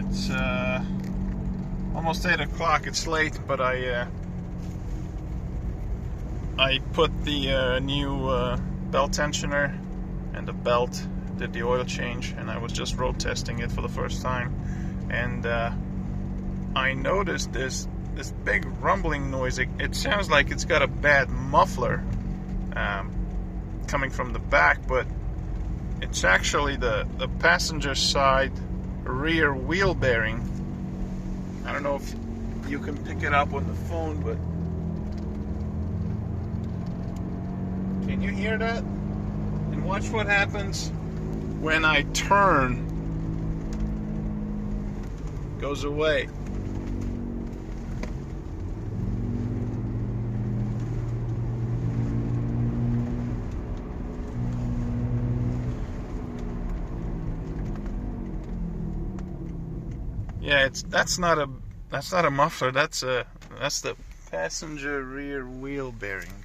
It's almost 8 o'clock. It's late, but I put the new belt tensioner and the belt, did the oil change, and I was just road testing it for the first time, and I noticed this big rumbling noise. It sounds like it's got a bad muffler coming from the back, but it's actually the passenger side rear wheel bearing. I don't know if you can pick it up on the phone, but can you hear that? And watch what happens when I turn. It goes away. Yeah, that's not a muffler. That's the passenger rear wheel bearing.